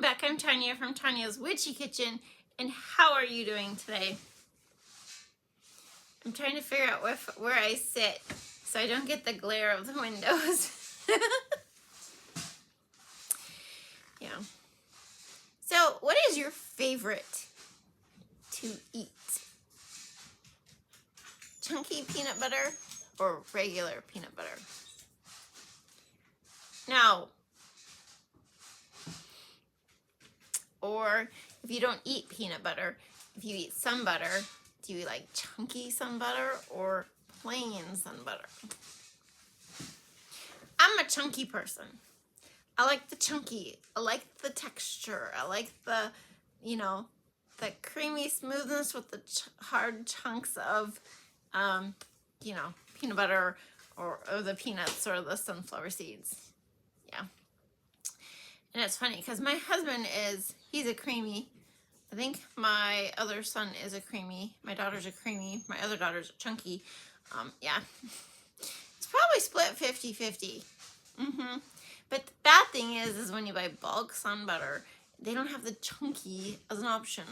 Welcome back. I'm Tonya from Tonya's Witchy Kitchen, and how are you doing today? I'm trying to figure out where I sit so I don't get the glare of the windows. Yeah. So, what is your favorite to eat? Chunky peanut butter or regular peanut butter? Now, or if you don't eat peanut butter, if you eat sun butter, do you like chunky sun butter or plain sun butter? I'm a chunky person. I like the chunky. I like the texture. I like the, the creamy smoothness with the hard chunks of, peanut butter or the peanuts or the sunflower seeds. Yeah. And it's funny because my husband he's a creamy. I think my other son is a creamy. My daughter's a creamy. My other daughter's a chunky. Yeah. It's probably split 50-50. But the bad thing is when you buy bulk sun butter, they don't have the chunky as an option.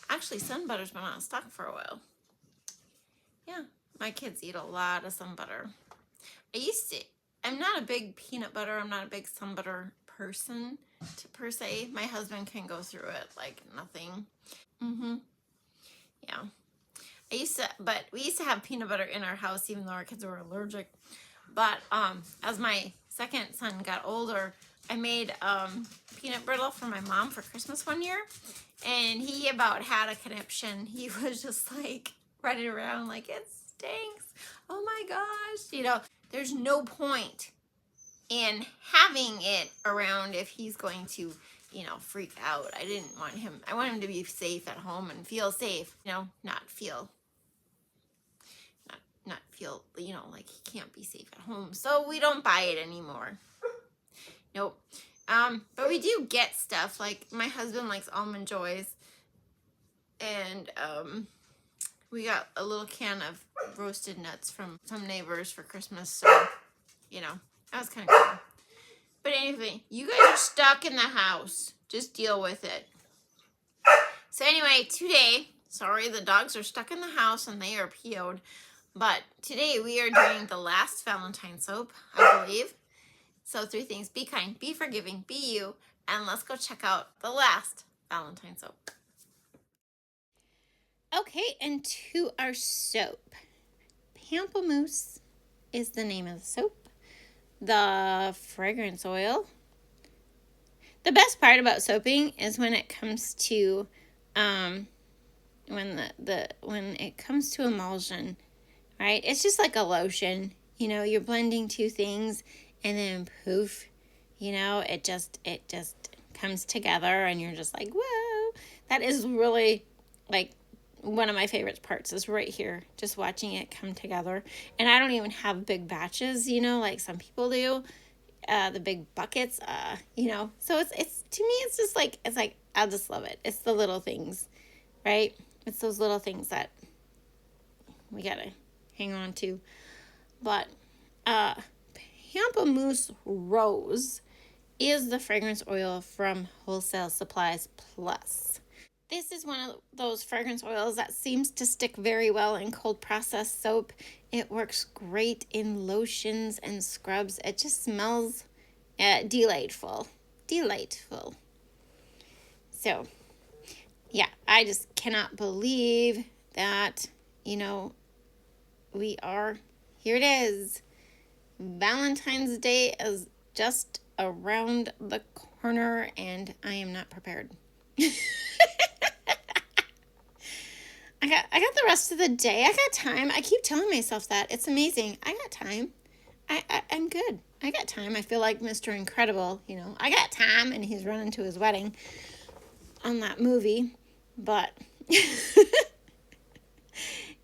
Actually, sun butter's been out of stock for a while. Yeah. My kids eat a lot of sun butter. I'm not a big peanut butter. I'm not a big sun butter person per se. My husband can go through it like nothing. Yeah. But we used to have peanut butter in our house even though our kids were allergic. But as my second son got older, I made peanut brittle for my mom for Christmas one year. And he about had a conniption. He was just like running around like, it stinks. Oh my gosh. There's no point in having it around if he's going to, freak out. I want him to be safe at home and feel safe, not feel, like he can't be safe at home. So we don't buy it anymore. Nope. But we do get stuff, like my husband likes Almond Joys, and we got a little can of roasted nuts from some neighbors for Christmas, so, that was kind of cool. But anyway, you guys are stuck in the house. Just deal with it. So anyway, today, sorry, the dogs are stuck in the house and they are PO'd, but today we are doing the last Valentine soap, I believe. So 3 things: be kind, be forgiving, be you, and let's go check out the last Valentine soap. Okay, and to our soap. Pamplemousse is the name of the soap. The fragrance oil. The best part about soaping is when it comes to when it comes to emulsion, right? It's just like a lotion. You're blending 2 things and then poof, it just comes together and you're just like, whoa. That is really like one of my favorite parts is right here, just watching it come together. And I don't even have big batches, like some people do, the big buckets, so it's to me, it's just like, I just love it. It's the little things, right? It's those little things that we gotta hang on to. But Pamplemousse Rose is the fragrance oil from Wholesale Supplies Plus. This is one of those fragrance oils that seems to stick very well in cold processed soap. It works great in lotions and scrubs. It just smells delightful. Delightful. So, yeah, I just cannot believe that, we are, here it is. Valentine's Day is just around the corner and I am not prepared. I got the rest of the day. I got time. I keep telling myself that. It's amazing. I got time. I'm good. I got time. I feel like Mr. Incredible, I got time, and he's running to his wedding on that movie. But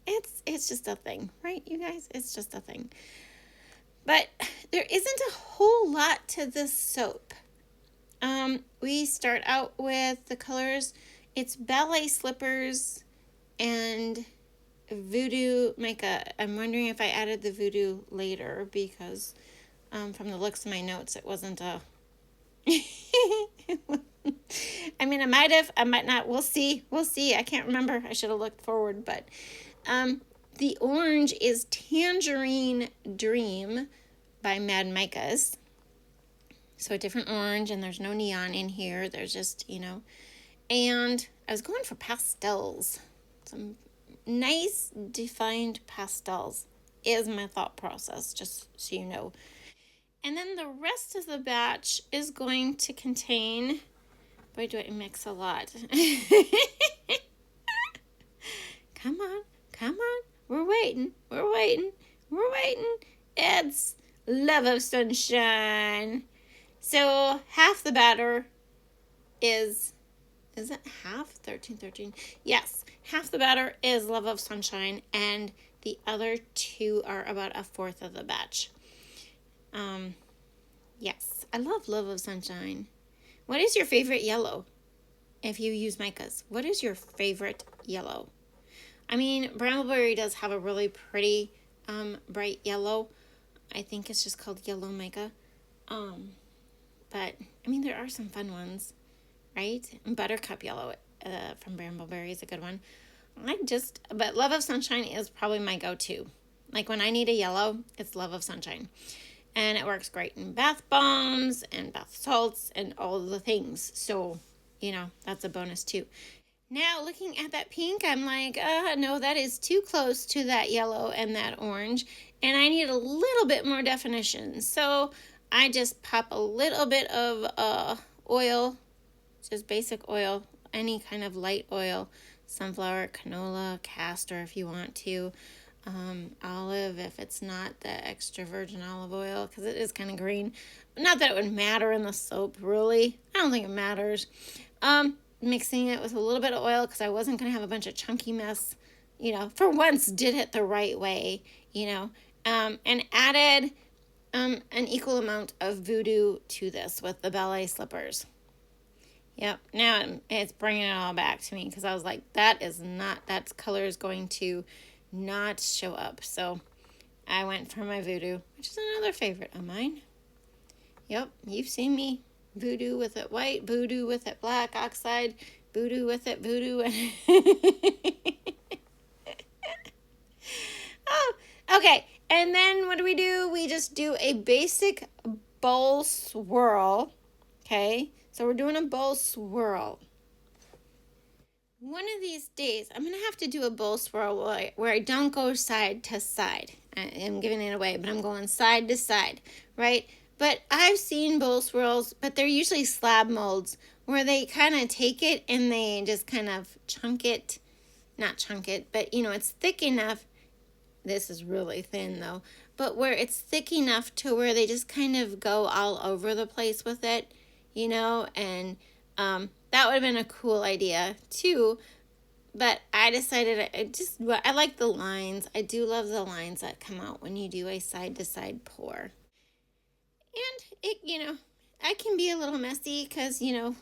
it's just a thing, right, you guys? It's just a thing. But there isn't a whole lot to this soap. We start out with the colors. It's ballet slippers and voodoo mica. I'm wondering if I added the voodoo later because from the looks of my notes, it wasn't a I mean, I might have, I might not. We'll see. We'll see. I can't remember. I should have looked forward, but the orange is Tangerine Dream by Mad Micahs. So a different orange, and there's no neon in here. There's just, and I was going for pastels. Some nice defined pastels is my thought process, just so you know. And then the rest of the batch is going to contain, boy, do I mix a lot. Come on, come on. We're waiting. It's Love of Sunshine. So half the batter is it half? 13. Yes, half the batter is Love of Sunshine, and the other two are about a fourth of the batch. Yes, I love Love of Sunshine. What is your favorite yellow? If you use micas, what is your favorite yellow? I mean, Brambleberry does have a really pretty bright yellow. I think it's just called yellow mica. But I mean, there are some fun ones, right? Buttercup yellow from Brambleberry is a good one. But Love of Sunshine is probably my go-to. Like when I need a yellow, it's Love of Sunshine. And it works great in bath bombs and bath salts and all the things. So, that's a bonus too. Now, looking at that pink, I'm like, no, that is too close to that yellow and that orange. And I need a little bit more definition. So I just pop a little bit of oil, just basic oil, any kind of light oil, sunflower, canola, castor if you want to. Olive if it's not the extra virgin olive oil, because it is kind of green. Not that it would matter in the soap, really. I don't think it matters. Mixing it with a little bit of oil because I wasn't going to have a bunch of chunky mess. For once did it the right way, and added an equal amount of voodoo to this with the ballet slippers. Yep, now it's bringing it all back to me because I was like, that color is going to not show up. So I went for my voodoo, which is another favorite of mine. Yep, you've seen me. Voodoo with it white, voodoo with it black, oxide, voodoo with it voodoo. Oh, okay. And then what do? We just do a basic bowl swirl. Okay, so we're doing a bowl swirl. One of these days, I'm going to have to do a bowl swirl where I don't go side to side. I'm giving it away, but I'm going side to side, right? But I've seen bowl swirls, but they're usually slab molds where they kind of take it and they just kind of chunk it. Not chunk it, but it's thick enough. This is really thin though, but where it's thick enough to where they just kind of go all over the place with it, and that would have been a cool idea too, but I decided I like the lines. I do love the lines that come out when you do a side-to-side pour. And it, I can be a little messy because, you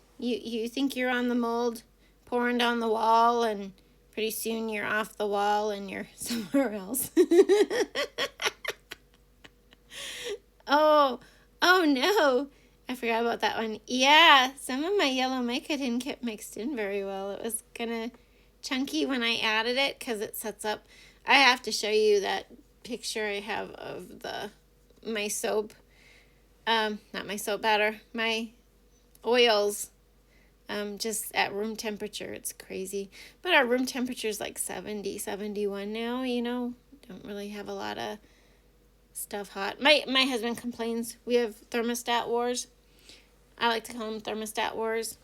think you're on the mold pouring down the wall and pretty soon you're off the wall and you're somewhere else. Oh no. I forgot about that one. Yeah, some of my yellow mica didn't get mixed in very well. It was kind of chunky when I added it because it sets up. I have to show you that picture I have of my soap. Not my soap batter, my oils. Just at room temperature. It's crazy. But our room temperature is like 70, 71 now, Don't really have a lot of stuff hot. My husband complains we have thermostat wars. I like to call them thermostat wars.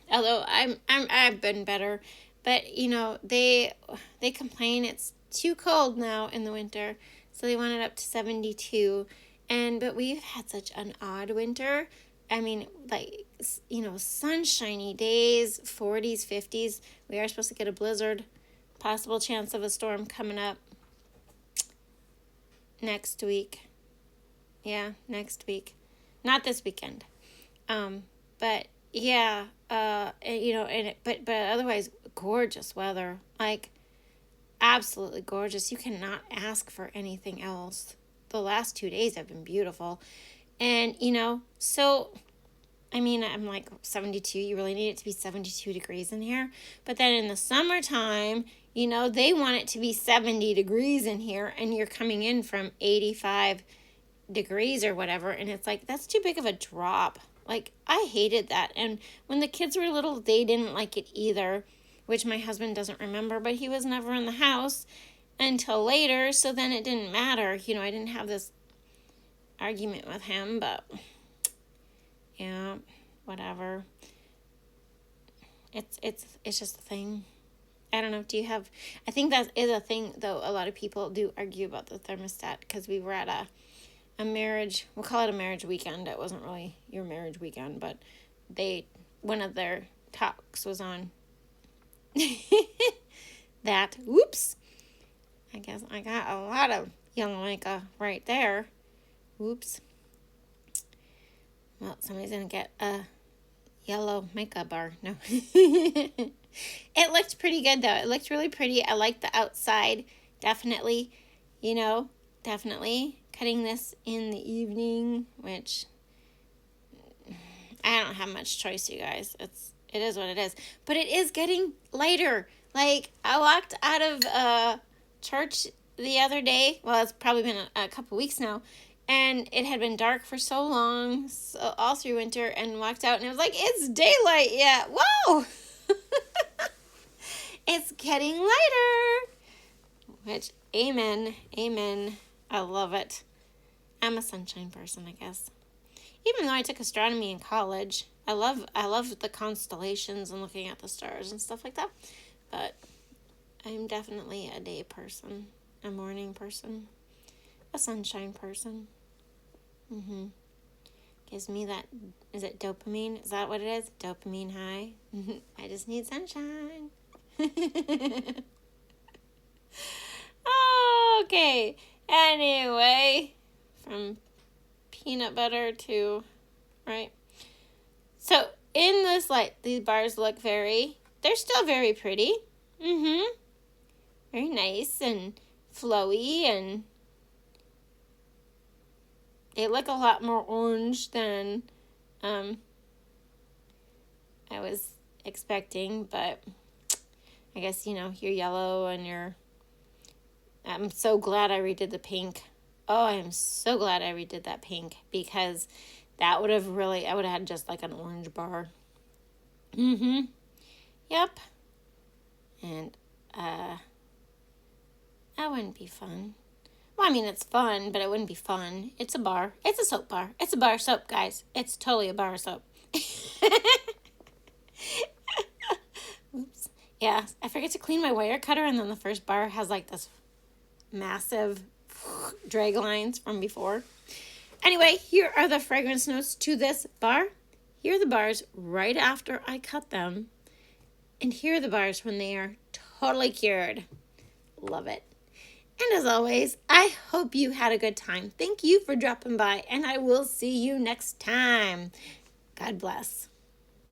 Although I've been better, but they complain it's too cold now in the winter, so they want it up to 72. But we've had such an odd winter. I mean, like, sunshiny days, 40s, 50s. We are supposed to get a blizzard, possible chance of a storm coming up next week. Yeah, next week. Not this weekend. But yeah, but otherwise gorgeous weather, like absolutely gorgeous. You cannot ask for anything else. The last 2 days have been beautiful. And, so I mean, I'm like 72. You really need it to be 72 degrees in here. But then in the summertime, you know, they want it to be 70 degrees in here, and you're coming in from 85 degrees or whatever. And it's like, that's too big of a drop. Like, I hated that. And when the kids were little, they didn't like it either, which my husband doesn't remember, but he was never in the house until later. So then it didn't matter. You know, I didn't have this argument with him, but yeah, whatever. It's just a thing. I don't know. Do you have? I think that is a thing, though. A lot of people do argue about the thermostat because we were at a marriage. We'll call it a marriage weekend. It wasn't really your marriage weekend, but one of their talks was on that. Whoops. I guess I got a lot of young Micah right there. Whoops. Well, somebody's going to get a yellow makeup bar. No. It looked pretty good, though. It looked really pretty. I like the outside. Definitely, you know, definitely cutting this in the evening, which I don't have much choice, you guys. It is what it is. But it is getting lighter. Like, I walked out of church the other day. Well, it's probably been a couple weeks now. And it had been dark for so long, so all through winter, and walked out, and it was like, it's daylight yet. Whoa! It's getting lighter. Which, amen. I love it. I'm a sunshine person, I guess. Even though I took astronomy in college, I love the constellations and looking at the stars and stuff like that. But I'm definitely a day person, a morning person. A sunshine person. Gives me that, is it dopamine? Is that what it is? Dopamine high? I just need sunshine. Okay. Anyway, from peanut butter to, right? So, in this light, these bars look they're still very pretty. Very nice and flowy, and they look a lot more orange than I was expecting, but I guess, you know, you're yellow and I'm so glad I redid the pink. Oh, I am so glad I redid that pink, because that would have I would have had just like an orange bar. Yep. And that wouldn't be fun. Well, I mean, it's fun, but it wouldn't be fun. It's a bar. It's a soap bar. It's a bar of soap, guys. It's totally a bar of soap. Oops. Yeah, I forget to clean my wire cutter, and then the first bar has like this massive drag lines from before. Anyway, here are the fragrance notes to this bar. Here are the bars right after I cut them. And here are the bars when they are totally cured. Love it. And as always, I hope you had a good time. Thank you for dropping by, and I will see you next time. God bless.